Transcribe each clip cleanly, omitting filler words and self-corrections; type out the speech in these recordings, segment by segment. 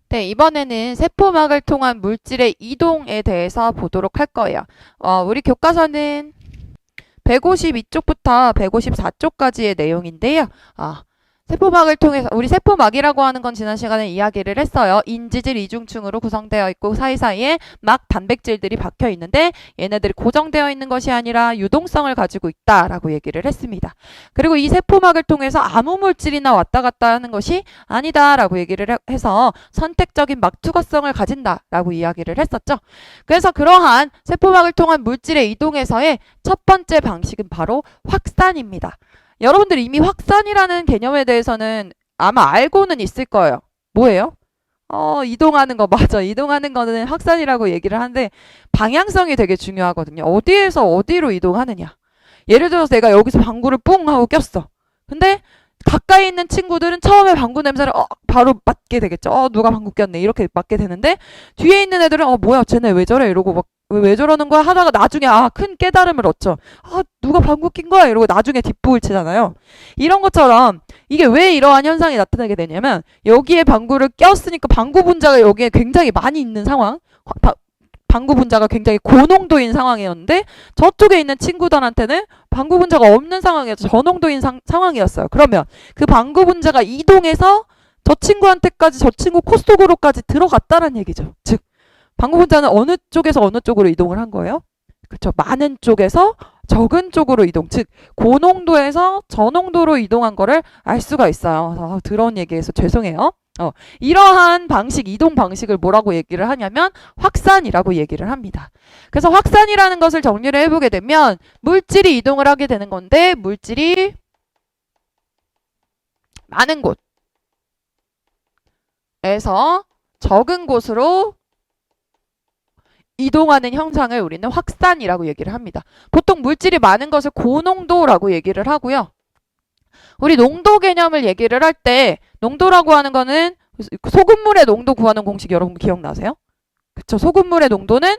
네, 이번에는 세포막을 통한 물질의 이동에 대해서 보도록 할 거예요. 우리 교과서는 152쪽부터 154쪽까지의 내용인데요. 세포막을 통해서 우리 세포막이라고 하는 건 지난 시간에 이야기를 했어요. 인지질 이중층으로 구성되어 있고 사이사이에 막 단백질들이 박혀 있는데 얘네들이 고정되어 있는 것이 아니라 유동성을 가지고 있다라고 얘기를 했습니다. 그리고 이 세포막을 통해서 아무 물질이나 왔다 갔다 하는 것이 아니다라고 얘기를 해서 선택적인 막투과성을 가진다라고 이야기를 했었죠. 그래서 그러한 세포막을 통한 물질의 이동에서의 첫 번째 방식은 바로 확산입니다. 여러분들 이미 확산이라는 개념에 대해서는 아마 알고는 있을 거예요. 뭐예요? 이동하는 거 맞아. 이동하는 거는 확산이라고 얘기를 하는데 방향성이 되게 중요하거든요. 어디에서 어디로 이동하느냐. 예를 들어서 내가 여기서 방구를 뿡 하고 꼈어. 근데 가까이 있는 친구들은 처음에 방구 냄새를 바로 맡게 되겠죠. 누가 방구 꼈네 이렇게 맡게 되는데 뒤에 있는 애들은 뭐야 쟤네 왜 저래 이러고 막 왜 저러는 거야 하다가 나중에 큰 깨달음을 얻죠. 누가 방구 낀 거야 이러고 나중에 뒷북을 치잖아요. 이런 것처럼 이게 왜 이러한 현상이 나타나게 되냐면 여기에 방구를 꼈으니까 방구 분자가 여기에 굉장히 많이 있는 상황, 방구 분자가 굉장히 고농도인 상황이었는데 저쪽에 있는 친구들한테는 방구 분자가 없는 상황이어서 저농도인 상황이었어요. 그러면 그 방구 분자가 이동해서 저 친구한테까지 저 친구 코 속으로까지 들어갔다는 얘기죠. 즉 방구 분자는 어느 쪽에서 어느 쪽으로 이동을 한 거예요? 그렇죠. 많은 쪽에서 적은 쪽으로 이동, 즉 고농도에서 저농도로 이동한 거를 알 수가 있어요. 더러운 얘기해서 죄송해요. 이러한 방식, 이동 방식을 뭐라고 얘기를 하냐면 확산이라고 얘기를 합니다. 그래서 확산이라는 것을 정리를 해보게 되면 물질이 이동을 하게 되는 건데 물질이 많은 곳에서 적은 곳으로 이동하는 형상을 우리는 확산이라고 얘기를 합니다. 보통 물질이 많은 것을 고농도라고 얘기를 하고요. 우리 농도 개념을 얘기를 할 때 농도라고 하는 거는 소금물의 농도 구하는 공식 여러분 기억나세요? 그쵸? 소금물의 농도는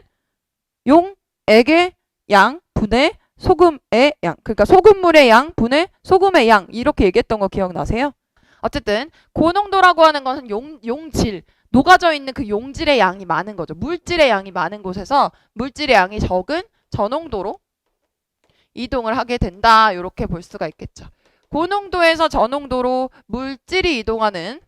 용액의 양 분의 소금의 양. 그러니까 소금물의 양 분의 소금의 양 이렇게 얘기했던 거 기억나세요? 어쨌든 고농도라고 하는 것은 용질 녹아져 있는 그 용질의 양이 많은 거죠. 물질의 양이 많은 곳에서 물질의 양이 적은 저농도로 이동을 하게 된다. 이렇게 볼 수가 있겠죠. 고농도에서 저농도로 물질이 이동하는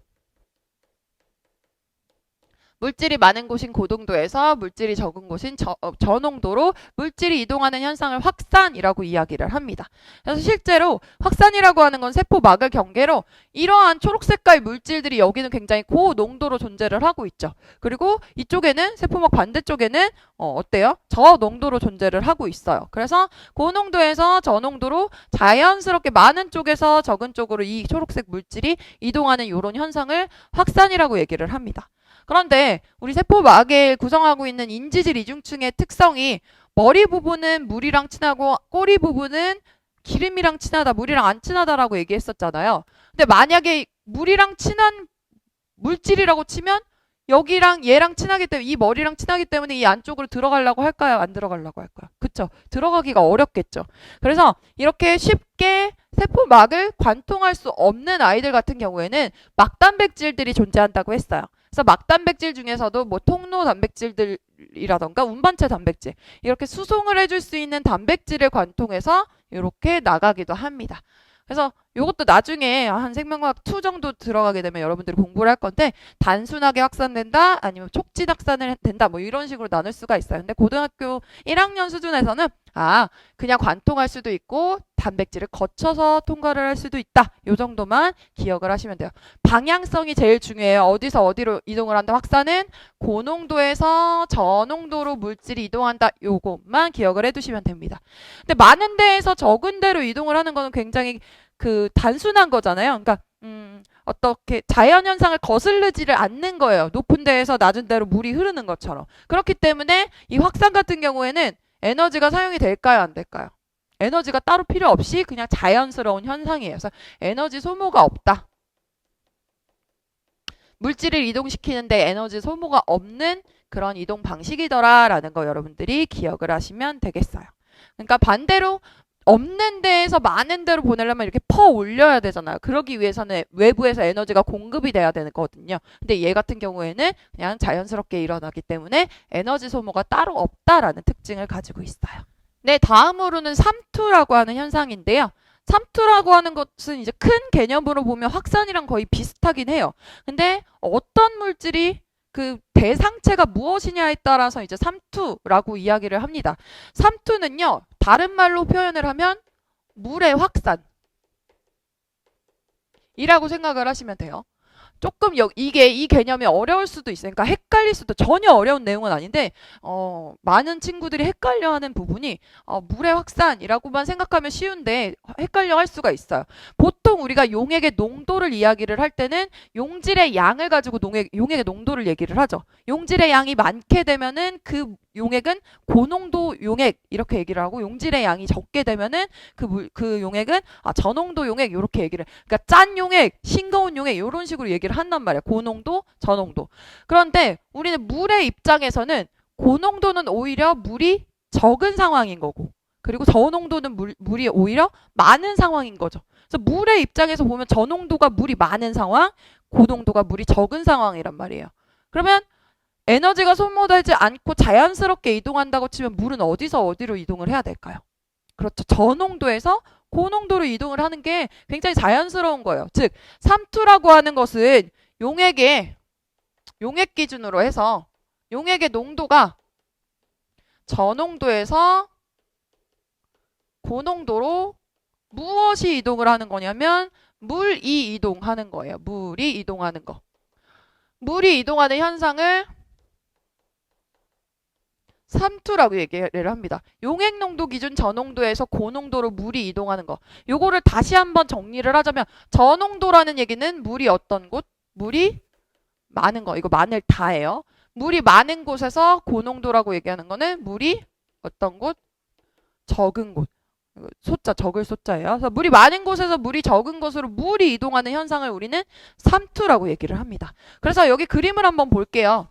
물질이 많은 곳인 고농도에서 물질이 적은 곳인 저농도로 물질이 이동하는 현상을 확산이라고 이야기를 합니다. 그래서 실제로 확산이라고 하는 건 세포막을 경계로 이러한 초록색깔 물질들이 여기는 굉장히 고농도로 존재를 하고 있죠. 그리고 이쪽에는 세포막 반대쪽에는 어때요? 저농도로 존재를 하고 있어요. 그래서 고농도에서 저농도로 자연스럽게 많은 쪽에서 적은 쪽으로 이 초록색 물질이 이동하는 이런 현상을 확산이라고 얘기를 합니다. 그런데 우리 세포막을 구성하고 있는 인지질 이중층의 특성이 머리 부분은 물이랑 친하고 꼬리 부분은 기름이랑 친하다, 물이랑 안 친하다라고 얘기했었잖아요. 근데 만약에 물이랑 친한 물질이라고 치면 여기랑 얘랑 친하기 때문에 이 머리랑 친하기 때문에 이 안쪽으로 들어가려고 할까요? 안 들어가려고 할까요? 그쵸? 들어가기가 어렵겠죠. 그래서 이렇게 쉽게 세포막을 관통할 수 없는 아이들 같은 경우에는 막단백질들이 존재한다고 했어요. 그래서 막단백질 중에서도 뭐 통로 단백질들이라던가 운반체 단백질 이렇게 수송을 해줄 수 있는 단백질을 관통해서 이렇게 나가기도 합니다. 그래서 이것도 나중에 한 생명과학 2 정도 들어가게 되면 여러분들이 공부를 할 건데 단순하게 확산된다 아니면 촉진 확산을 된다 뭐 이런 식으로 나눌 수가 있어요. 근데 고등학교 1학년 수준에서는 그냥 관통할 수도 있고 단백질을 거쳐서 통과를 할 수도 있다. 요 정도만 기억을 하시면 돼요. 방향성이 제일 중요해요. 어디서 어디로 이동을 한다. 확산은 고농도에서 저농도로 물질이 이동한다. 요것만 기억을 해두시면 됩니다. 근데 많은 데에서 적은 데로 이동을 하는 거는 굉장히 단순한 거잖아요. 그러니까 어떻게 자연현상을 거슬르지를 않는 거예요. 높은 데에서 낮은 데로 물이 흐르는 것처럼. 그렇기 때문에 이 확산 같은 경우에는 에너지가 사용이 될까요? 안 될까요? 에너지가 따로 필요 없이 그냥 자연스러운 현상이에요. 그래서 에너지 소모가 없다. 물질을 이동시키는데 에너지 소모가 없는 그런 이동 방식이더라라는 거 여러분들이 기억을 하시면 되겠어요. 그러니까 반대로 없는 데에서 많은 데로 보내려면 이렇게 퍼 올려야 되잖아요. 그러기 위해서는 외부에서 에너지가 공급이 돼야 되거든요. 근데 얘 같은 경우에는 그냥 자연스럽게 일어나기 때문에 에너지 소모가 따로 없다라는 특징을 가지고 있어요. 네, 다음으로는 삼투라고 하는 현상인데요. 삼투라고 하는 것은 이제 큰 개념으로 보면 확산이랑 거의 비슷하긴 해요. 근데 어떤 물질이 그 대상체가 무엇이냐에 따라서 이제 삼투라고 이야기를 합니다. 삼투는요, 다른 말로 표현을 하면 물의 확산이라고 생각을 하시면 돼요. 조금 이게 이 개념이 어려울 수도 있어요. 그러니까 헷갈릴 수도, 전혀 어려운 내용은 아닌데 많은 친구들이 헷갈려하는 부분이 물의 확산이라고만 생각하면 쉬운데 헷갈려할 수가 있어요. 보통 우리가 용액의 농도를 이야기를 할 때는 용질의 양을 가지고 용액의 농도를 얘기를 하죠. 용질의 양이 많게 되면은 그 용액은 고농도 용액 이렇게 얘기를 하고, 용질의 양이 적게 되면은 그 용액은 저농도 용액 이렇게 얘기를. 그러니까 짠 용액, 싱거운 용액 이런 식으로 얘기를 한단 말이야. 고농도, 저농도. 그런데 우리는 물의 입장에서는 고농도는 오히려 물이 적은 상황인 거고, 그리고 저농도는 물이 오히려 많은 상황인 거죠. 그래서 물의 입장에서 보면 저농도가 물이 많은 상황, 고농도가 물이 적은 상황이란 말이에요. 그러면 에너지가 소모되지 않고 자연스럽게 이동한다고 치면 물은 어디서 어디로 이동을 해야 될까요? 그렇죠. 저농도에서 고농도로 이동을 하는 게 굉장히 자연스러운 거예요. 즉, 삼투라고 하는 것은 용액 기준으로 해서 용액의 농도가 저농도에서 고농도로 무엇이 이동을 하는 거냐면 물이 이동하는 거예요. 물이 이동하는 거. 물이 이동하는 현상을 삼투라고 얘기를 합니다. 용액 농도 기준 저농도에서 고농도로 물이 이동하는 거. 요거를 다시 한번 정리를 하자면 저농도라는 얘기는 물이 어떤 곳? 물이 많은 거. 이거 많을 다예요. 물이 많은 곳에서 고농도라고 얘기하는 거는 물이 어떤 곳? 적은 곳. 소자, 적을 소자예요. 그래서 물이 많은 곳에서 물이 적은 곳으로 물이 이동하는 현상을 우리는 삼투라고 얘기를 합니다. 그래서 여기 그림을 한번 볼게요.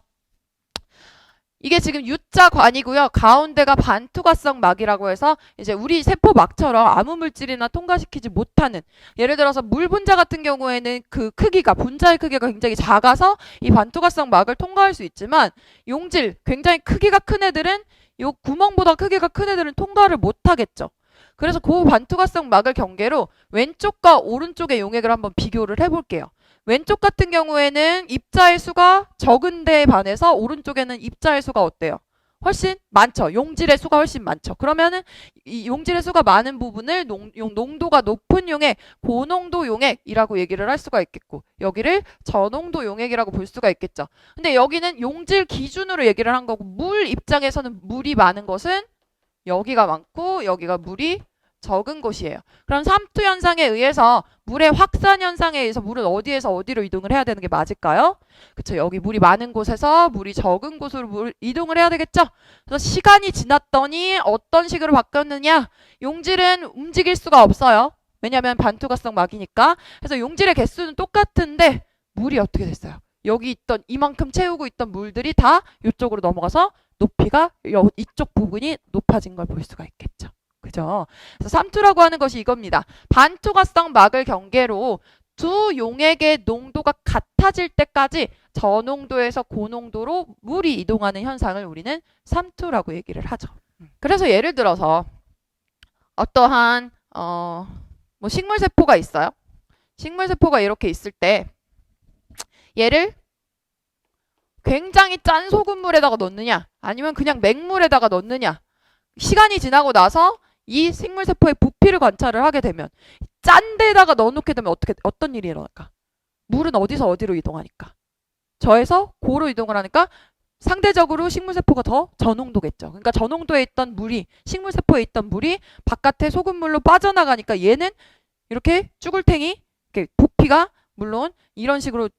이게 지금 U자 관이고요. 가운데가 반투과성 막이라고 해서 이제 우리 세포 막처럼 아무 물질이나 통과시키지 못하는, 예를 들어서 물 분자 같은 경우에는 그 크기가, 분자의 크기가 굉장히 작아서 이 반투과성 막을 통과할 수 있지만, 용질 굉장히 크기가 큰 애들은, 요 구멍보다 크기가 큰 애들은 통과를 못하겠죠. 그래서 그 반투과성 막을 경계로 왼쪽과 오른쪽의 용액을 한번 비교를 해볼게요. 왼쪽 같은 경우에는 입자의 수가 적은 데에 반해서 오른쪽에는 입자의 수가 어때요? 훨씬 많죠. 용질의 수가 훨씬 많죠. 그러면은 이 용질의 수가 많은 부분을 농도가 높은 용액, 고농도 용액이라고 얘기를 할 수가 있겠고, 여기를 저농도 용액이라고 볼 수가 있겠죠. 근데 여기는 용질 기준으로 얘기를 한 거고, 물 입장에서는 물이 많은 것은 여기가 많고 여기가 물이 적은 곳이에요. 그럼 삼투 현상에 의해서 물의 확산 현상에 의해서 물은 어디에서 어디로 이동을 해야 되는 게 맞을까요? 그쵸. 여기 물이 많은 곳에서 물이 적은 곳으로 이동을 해야 되겠죠. 그래서 시간이 지났더니 어떤 식으로 바뀌었느냐? 용질은 움직일 수가 없어요. 왜냐하면 반투과성 막이니까. 그래서 용질의 개수는 똑같은데 물이 어떻게 됐어요? 여기 있던 이만큼 채우고 있던 물들이 다 이쪽으로 넘어가서 높이가 이쪽 부분이 높아진 걸 볼 수가 있겠죠. 그죠? 그래서 삼투라고 하는 것이 이겁니다. 반투과성 막을 경계로 두 용액의 농도가 같아질 때까지 저농도에서 고농도로 물이 이동하는 현상을 우리는 삼투라고 얘기를 하죠. 그래서 예를 들어서 어떠한 뭐 식물세포가 있어요. 식물세포가 이렇게 있을 때 얘를 굉장히 짠 소금물에다가 넣느냐, 아니면 그냥 맹물에다가 넣느냐. 시간이 지나고 나서 이 생물세포의 부피를 관찰을 하게 되면 짠 데다가 넣어놓게 되면 어떤 일이 일어날까? 물은 어디서 어디로 이동하니까? 저에서 고로 이동을 하니까 상대적으로 식물세포가 더 저농도겠죠. 그러니까 저농도에 있던 물이, 식물세포에 있던 물이 바깥에 소금물로 빠져나가니까 얘는 이렇게 쭈글탱이, 이렇게 부피가 물론 이런 식으로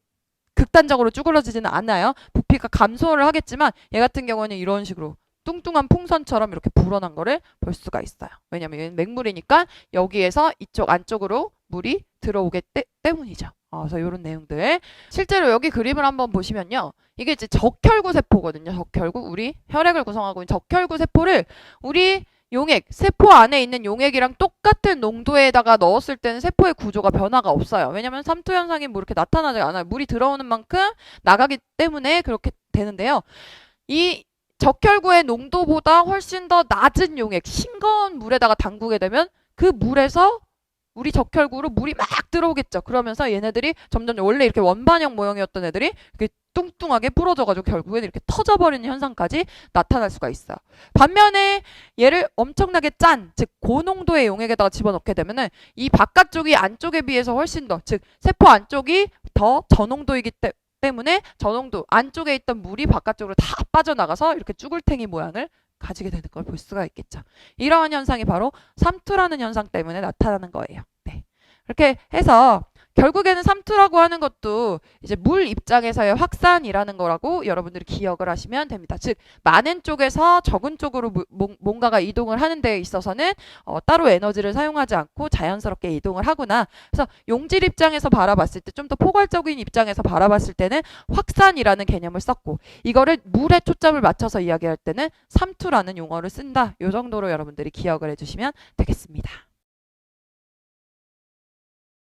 극단적으로 쭈그러지지는 않아요. 부피가 감소를 하겠지만 얘 같은 경우는 이런 식으로 뚱뚱한 풍선처럼 이렇게 불어난 거를 볼 수가 있어요. 왜냐면 얘는 맹물이니까 여기에서 이쪽 안쪽으로 물이 들어오기 때문이죠. 그래서 이런 내용들. 실제로 여기 그림을 한번 보시면요. 이게 이제 적혈구 세포거든요. 적혈구. 우리 혈액을 구성하고 있는 적혈구 세포를 우리 용액, 세포 안에 있는 용액이랑 똑같은 농도에다가 넣었을 때는 세포의 구조가 변화가 없어요. 왜냐면 삼투 현상이 뭐 이렇게 나타나지 않아요. 물이 들어오는 만큼 나가기 때문에 그렇게 되는데요. 이 적혈구의 농도보다 훨씬 더 낮은 용액, 싱거운 물에다가 담그게 되면 그 물에서 우리 적혈구로 물이 막 들어오겠죠. 그러면서 얘네들이 점점 원래 이렇게 원반형 모형이었던 애들이 이렇게 뚱뚱하게 부러져가지고 결국엔 이렇게 터져버리는 현상까지 나타날 수가 있어요. 반면에 얘를 엄청나게 짠, 즉 고농도의 용액에다가 집어넣게 되면은 이 바깥쪽이 안쪽에 비해서 훨씬 더, 즉 세포 안쪽이 더 저농도이기 때문에 저농도 안쪽에 있던 물이 바깥쪽으로 다 빠져나가서 이렇게 쭈글탱이 모양을 가지게 되는 걸 볼 수가 있겠죠. 이러한 현상이 바로 삼투라는 현상 때문에 나타나는 거예요. 네. 이렇게 해서 결국에는 삼투라고 하는 것도 이제 물 입장에서의 확산이라는 거라고 여러분들이 기억을 하시면 됩니다. 즉 많은 쪽에서 적은 쪽으로 뭔가가 이동을 하는 데 있어서는 따로 에너지를 사용하지 않고 자연스럽게 이동을 하구나. 그래서 용질 입장에서 바라봤을 때 좀 더 포괄적인 입장에서 바라봤을 때는 확산이라는 개념을 썼고 이거를 물에 초점을 맞춰서 이야기할 때는 삼투라는 용어를 쓴다. 이 정도로 여러분들이 기억을 해주시면 되겠습니다.